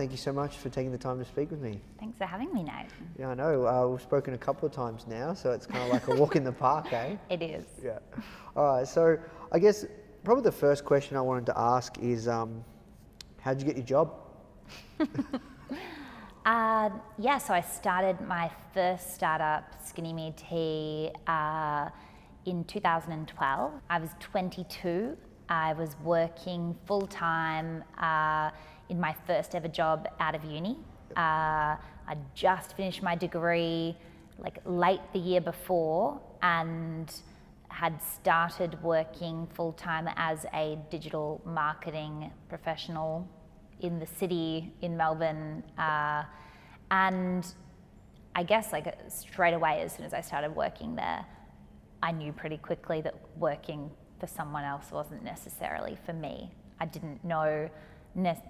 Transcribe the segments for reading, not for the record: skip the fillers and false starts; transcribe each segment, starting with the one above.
thank you so much for taking the time to speak with me. Thanks for having me, Nate. Yeah, I know. We've spoken a couple of times now, so it's kind of like a walk in the park, eh? It is. Yeah. All right. So I guess probably the first question I wanted to ask is, how'd you get your job? Yeah, so I started my first startup, Skinny Me Tea, in 2012. I was 22. I was working full-time in my first ever job out of uni. I just finished my degree like late the year before and had started working full-time as a digital marketing professional in the city in Melbourne, and I guess like straight away as soon as I started working there, I knew pretty quickly that working for someone else wasn't necessarily for me. I didn't know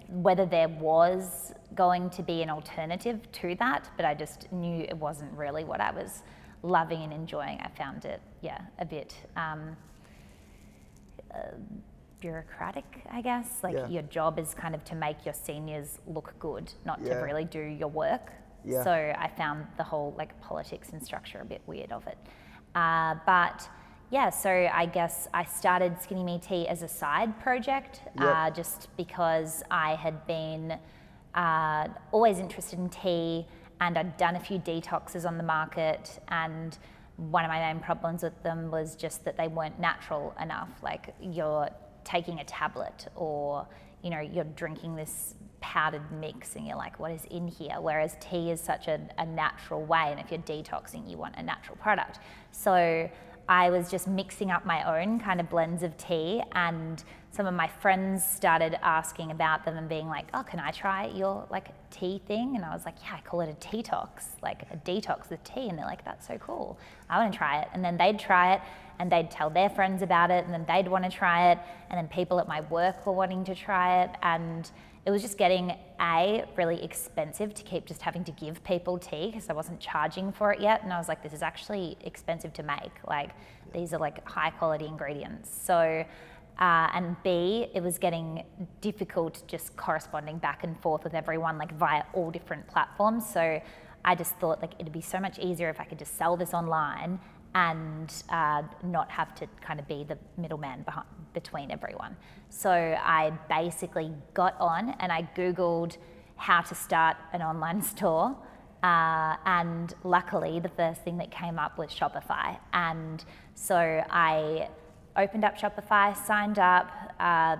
whether there was going to be an alternative to that, but I just knew it wasn't really what I was loving and enjoying. I found it, a bit bureaucratic, I guess. Like your job is kind of to make your seniors look good, not to really do your work. So I found the whole like politics and structure a bit weird of it. But yeah, so I guess I started Skinny Me Tea as a side project, just because I had been always interested in tea, and I'd done a few detoxes on the market, and one of my main problems with them was just that they weren't natural enough. Like you're taking a tablet, or you're drinking this powdered mix and you're like, what is in here? Whereas tea is such a natural way, and if you're detoxing, you want a natural product. So I was just mixing up my own kind of blends of tea, and some of my friends started asking about them and being like, oh, can I try your like tea thing? And I was like, yeah, I call it a tea-tox, like a detox with tea. And they're like, that's so cool, I want to try it. And then they'd try it and they'd tell their friends about it, and then they'd want to try it, and then people at my work were wanting to try it, and it was just getting really expensive to keep just having to give people tea because I wasn't charging for it yet. And I was like, this is actually expensive to make. Like these are like high quality ingredients. So, and B, it was getting difficult just corresponding back and forth with everyone like via all different platforms. So I just thought like it'd be so much easier if I could just sell this online and not have to kind of be the middleman between everyone. So I basically got on and I Googled how to start an online store, and luckily the first thing that came up was Shopify. And so I opened up Shopify, signed up,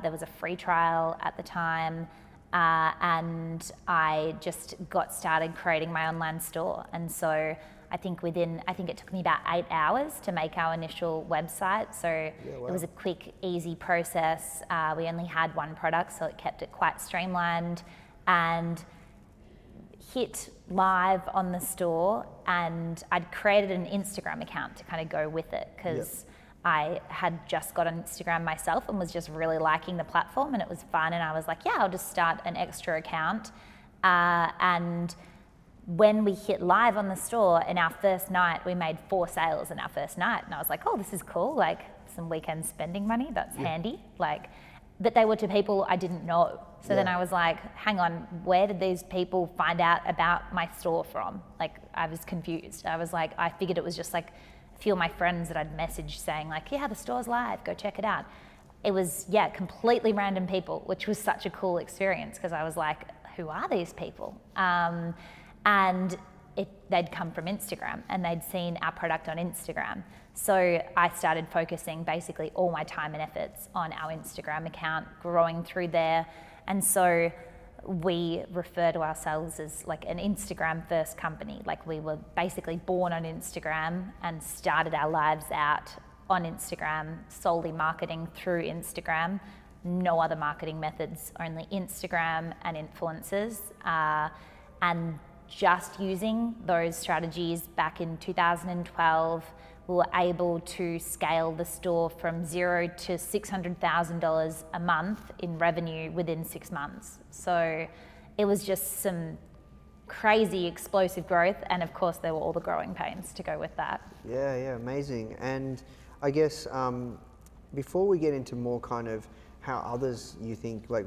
there was a free trial at the time, and I just got started creating my online store. And so I think it took me about 8 hours to make our initial website. So it was a quick, easy process. We only had one product, so it kept it quite streamlined, and hit live on the store. And I'd created an Instagram account to kind of go with it because I had just got on Instagram myself and was just really liking the platform, and it was fun. And I was like, yeah, I'll just start an extra account. And when we hit live on the store in our first night, we made 4 sales in our first night. And I was like, oh, this is cool. Like some weekend spending money, that's handy. Like, but they were to people I didn't know. So then I was like, hang on, where did these people find out about my store from? Like, I was confused. I was like, I figured it was just like a few of my friends that I'd messaged saying like, yeah, the store's live, go check it out. It was, completely random people, which was such a cool experience because I was like, who are these people? And they'd come from Instagram and they'd seen our product on Instagram. So I started focusing basically all my time and efforts on our Instagram account, growing through there. And so we refer to ourselves as like an Instagram first company. Like we were basically born on Instagram and started our lives out on Instagram, solely marketing through Instagram. No other marketing methods, only Instagram and influencers. And just using those strategies back in 2012, we were able to scale the store from $0 to $600,000 a month in revenue within 6 months. So it was just some crazy explosive growth, and of course there were all the growing pains to go with that. Yeah, amazing. And I guess before we get into more kind of how others you think, like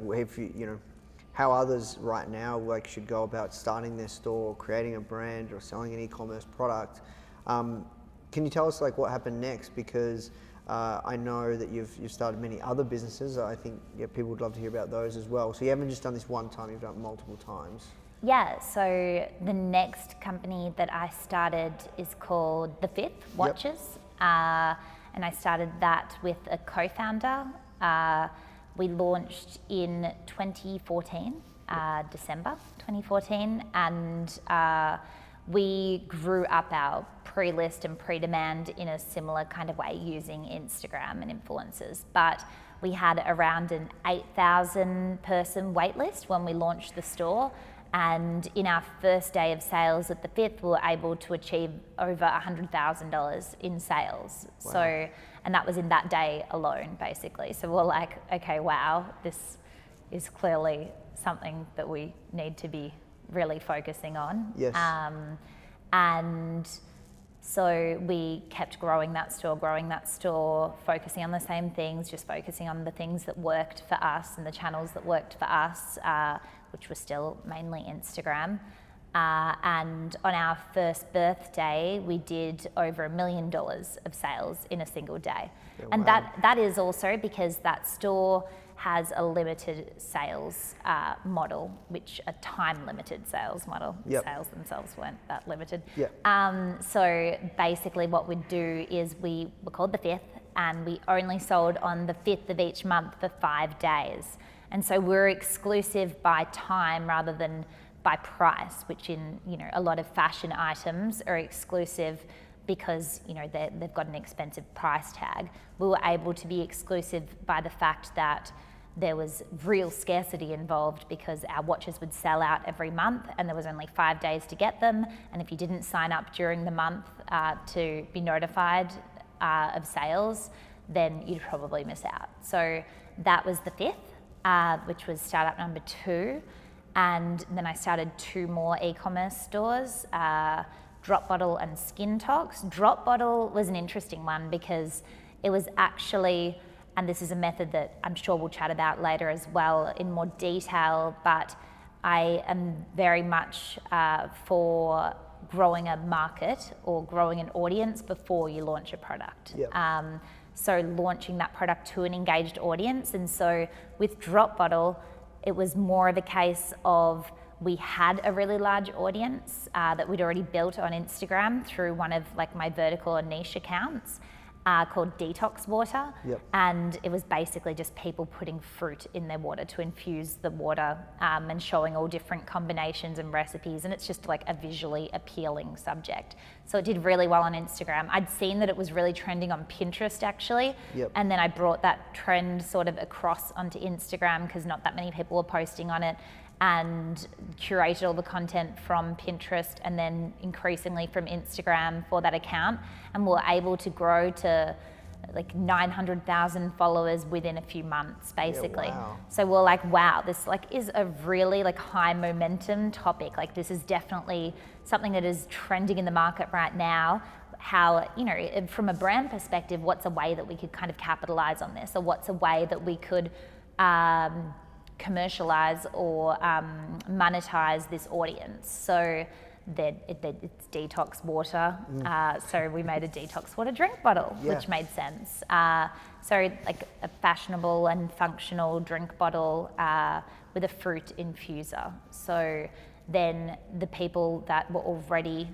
how others right now like should go about starting their store, creating a brand, or selling an e-commerce product. Can you tell us like what happened next? Because I know that you've started many other businesses. I think people would love to hear about those as well. So you haven't just done this one time, you've done it multiple times. Yeah, so the next company that I started is called The Fifth Watches. And I started that with a co-founder. We launched in 2014, December 2014, and we grew up our pre-list and pre-demand in a similar kind of way using Instagram and influencers. But we had around an 8,000 person waitlist when we launched the store. And in our first day of sales at The Fifth, we were able to achieve over $100,000 in sales. Wow. So, and that was in that day alone, basically. So we're like, okay, wow, this is clearly something that we need to be really focusing on. Yes. And so we kept growing that store, focusing on the same things, just focusing on the things that worked for us and the channels that worked for us, which was still mainly Instagram. And on our first birthday, we did over $1 million of sales in a single day. Yeah, and wow. that is also because that store has a limited sales model, which a time-limited sales model. Yep. Sales themselves weren't that limited. Yep. So basically what we'd do is we were called The Fifth, and we only sold on the 5th of each month for 5 days. And so we're exclusive by time rather than by price, which in a lot of fashion items are exclusive because they've got an expensive price tag. We were able to be exclusive by the fact that there was real scarcity involved because our watches would sell out every month and there was only 5 days to get them. And if you didn't sign up during the month to be notified of sales, then you'd probably miss out. So that was The Fifth, which was startup number 2. And then I started 2 more e-commerce stores, Drop Bottle and Skin Tox. Drop Bottle was an interesting one because it was actually, and this is a method that I'm sure we'll chat about later as well in more detail, but I am very much for growing a market or growing an audience before you launch a product. Yep. So launching that product to an engaged audience. And so with Drop Bottle, it was more of a case of we had a really large audience that we'd already built on Instagram through one of my vertical or niche accounts called Detox Water. Yep. And it was basically just people putting fruit in their water to infuse the water and showing all different combinations and recipes. And it's just a visually appealing subject. So it did really well on Instagram. I'd seen that it was really trending on Pinterest actually. Yep. And then I brought that trend sort of across onto Instagram because not that many people were posting on it, and curated all the content from Pinterest and then increasingly from Instagram for that account, and we're able to grow to 900,000 followers within a few months basically. Yeah, wow. So we're like, wow, this is a really high momentum topic. This is definitely something that is trending in the market right now. How, from a brand perspective, what's a way that we could kind of capitalize on this, or what's a way that we could commercialize or monetize this audience. So it's detox water. So we made a detox water drink bottle, which made sense. So a fashionable and functional drink bottle with a fruit infuser. So then the people that were already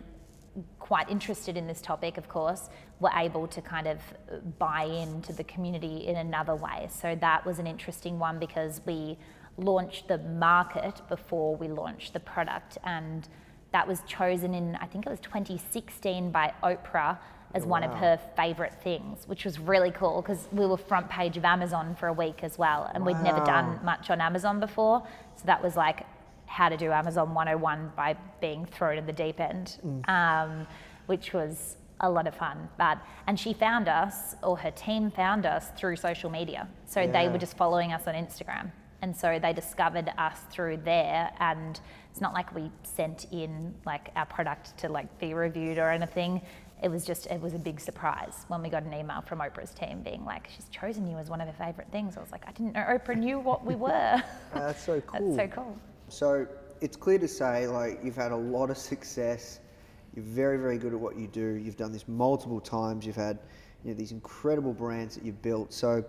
quite interested in this topic, of course, were able to kind of buy into the community in another way. So that was an interesting one because we launched the market before we launched the product, and that was chosen in, I think it was 2016 by Oprah as one of her favorite things, which was really cool because we were front page of Amazon for a week as well, and we'd never done much on Amazon before. So that was how to do Amazon 101 by being thrown in the deep end, which was a lot of fun. And she found us, or her team found us through social media. So they were just following us on Instagram. And so they discovered us through there, and it's not like we sent in our product to be reviewed or anything. it was a big surprise when we got an email from Oprah's team being like, she's chosen you as one of her favorite things. I was like, I didn't know Oprah knew what we were. That's so cool. That's so cool. So it's clear to say, like, you've had a lot of success. You're very, very good at what you do. You've done this multiple times. You've had, these incredible brands that you've built. So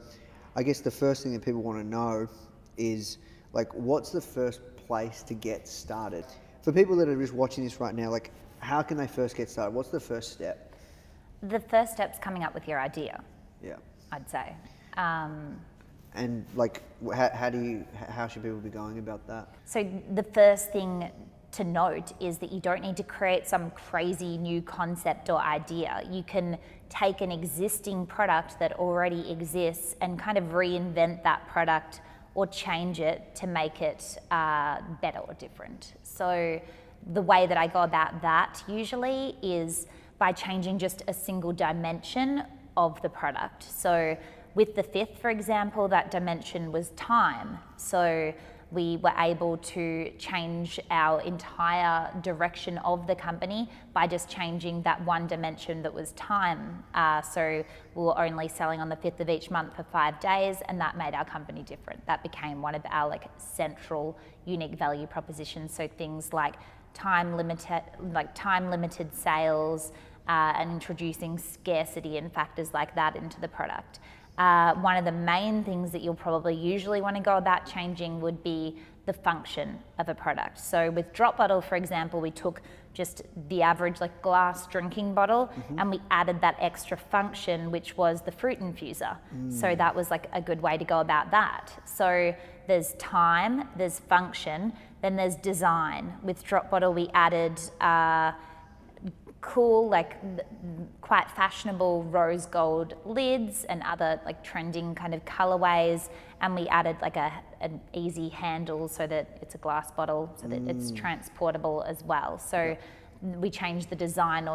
I guess the first thing that people want to know is, like, what's the first place to get started? For people that are just watching this right now, like, how can they first get started? What's the first step? The first step's coming up with your idea. Yeah. I'd say. And like, how should people be going about that? So the first thing to note is that you don't need to create some crazy new concept or idea. You can take an existing product that already exists and kind of reinvent that product or change it to make it better or different. So the way that I go about that usually is by changing just a single dimension of the product. So with the fifth, for example, that dimension was time. So we were able to change our entire direction of the company by just changing that one dimension that was time. So we were only selling on the 5th of each month for 5 days, and that made our company different. That became one of our central unique value propositions. So things like time limited sales and introducing scarcity and factors like that into the product. One of the main things that you'll probably usually want to go about changing would be the function of a product. So with Drop Bottle, for example, we took just the average glass drinking bottle and we added that extra function, which was the fruit infuser. So that was a good way to go about that. So there's time, there's function, then there's design. With Drop Bottle, we added cool, quite fashionable rose gold lids and other trending kind of colorways, and we added an easy handle so that it's a glass bottle, so that it's transportable as well. So we changed the design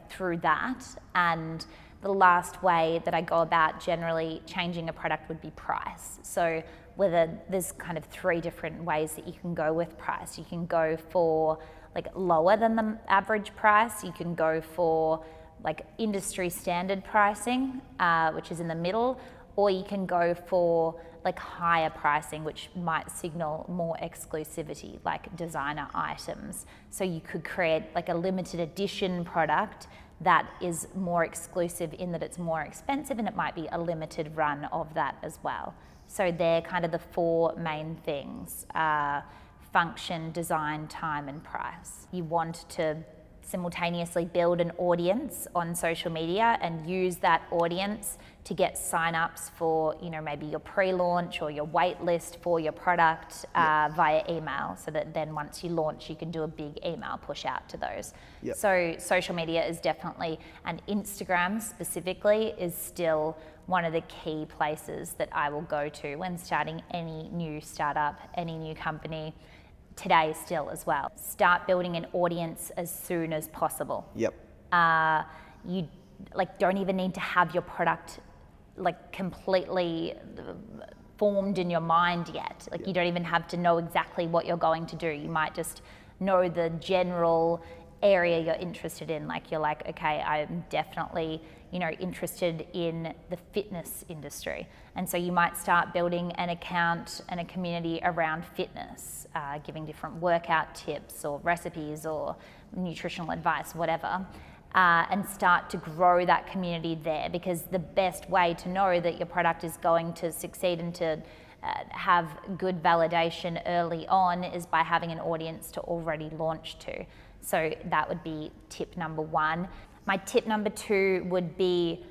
through that. And the last way that I go about generally changing a product would be price. So there's kind of 3 different ways that you can go with price. You can go for lower than the average price. You can go for industry standard pricing, which is in the middle, or you can go for higher pricing, which might signal more exclusivity, like designer items. So you could create a limited edition product that is more exclusive in that it's more expensive, and it might be a limited run of that as well. So they're kind of the 4 main things. Function, design, time, and price. You want to simultaneously build an audience on social media and use that audience to get sign-ups for, maybe your pre-launch or your wait list for your product via email, so that then once you launch, you can do a big email push out to those. Yep. So social media is definitely, and Instagram specifically, is still one of the key places that I will go to when starting any new startup, any new company. Today still as well. Start building an audience as soon as possible. Yep. You don't even need to have your product completely formed in your mind yet. You don't even have to know exactly what you're going to do. You might just know the general area you're interested in. You're okay, I'm definitely interested in the fitness industry. And so you might start building an account and a community around fitness, giving different workout tips or recipes or nutritional advice, whatever, and start to grow that community there, because the best way to know that your product is going to succeed and to have good validation early on is by having an audience to already launch to. So that would be tip number 1. My tip number 2 would be,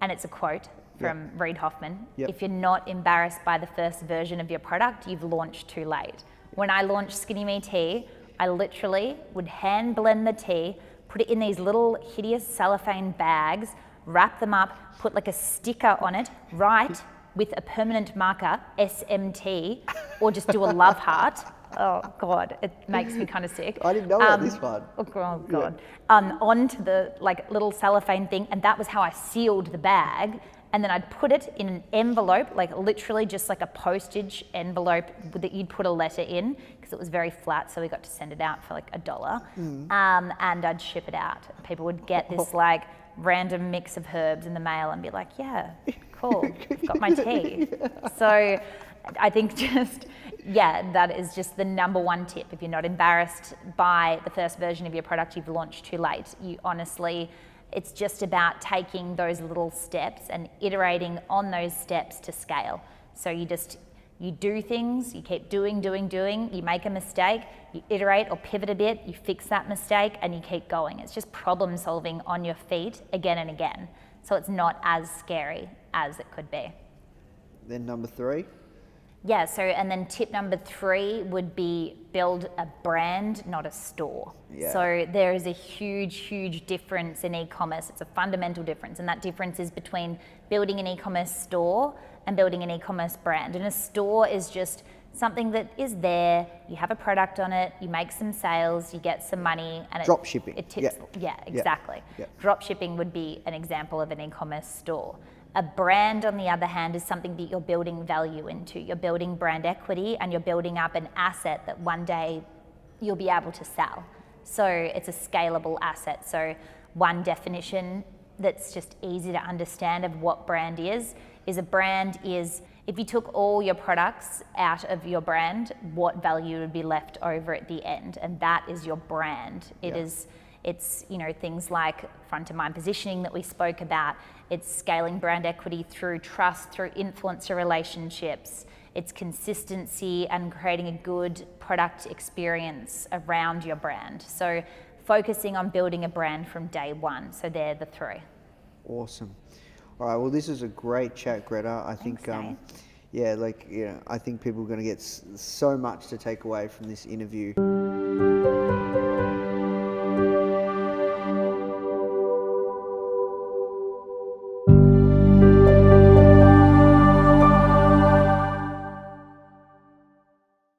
and it's a quote from Reid Hoffman, if you're not embarrassed by the first version of your product, you've launched too late. When I launched Skinny Me Tea, I literally would hand blend the tea, put it in these little hideous cellophane bags, wrap them up, put a sticker on it, write with a permanent marker, SMT, or just do a love heart. Oh God, it makes me kind of sick. I didn't know about this one. Oh God. Onto the little cellophane thing, and that was how I sealed the bag. and then I'd put it in an envelope, like literally just like a postage envelope that you'd put a letter in, because it was very flat, so we got to send it out for like $1. And I'd ship it out. People would get this like random mix of herbs in the mail and be like, yeah, cool, I've got my tea. So I think that is just the number one tip. If you're not embarrassed by the first version of your product you've launched too late, it's just about taking those little steps and iterating on those steps to scale. So you do things, you keep doing, you make a mistake, you iterate or pivot a bit, you fix that mistake, and you keep going. It's just problem solving on your feet again and again. So it's not as scary as it could be. Then number 3? Yeah, and then tip number 3 would be build a brand, not a store. Yeah. So there is a huge difference in e-commerce. It's a fundamental difference, and that difference is between building an e-commerce store and building an e-commerce brand. And a store is just something that is there, you have a product on it, you make some sales, you get some money, and drop shipping. It tips. Yeah, exactly. Yeah. Drop shipping would be an example of an e-commerce store. A brand, on the other hand, is something that you're building value into. You're building brand equity, and you're building up an asset that one day you'll be able to sell. So it's a scalable asset. So one definition that's just easy to understand of what brand is a brand is, if you took all your products out of your brand, what value would be left over at the end? And that is your brand. It's things like front of mind positioning that we spoke about. It's scaling brand equity through trust, through influencer relationships. It's consistency and creating a good product experience around your brand. So focusing on building a brand from day one. So they're the 3. Awesome. All right, well, this is a great chat, Gretta. I think, I think people are going to get so much to take away from this interview.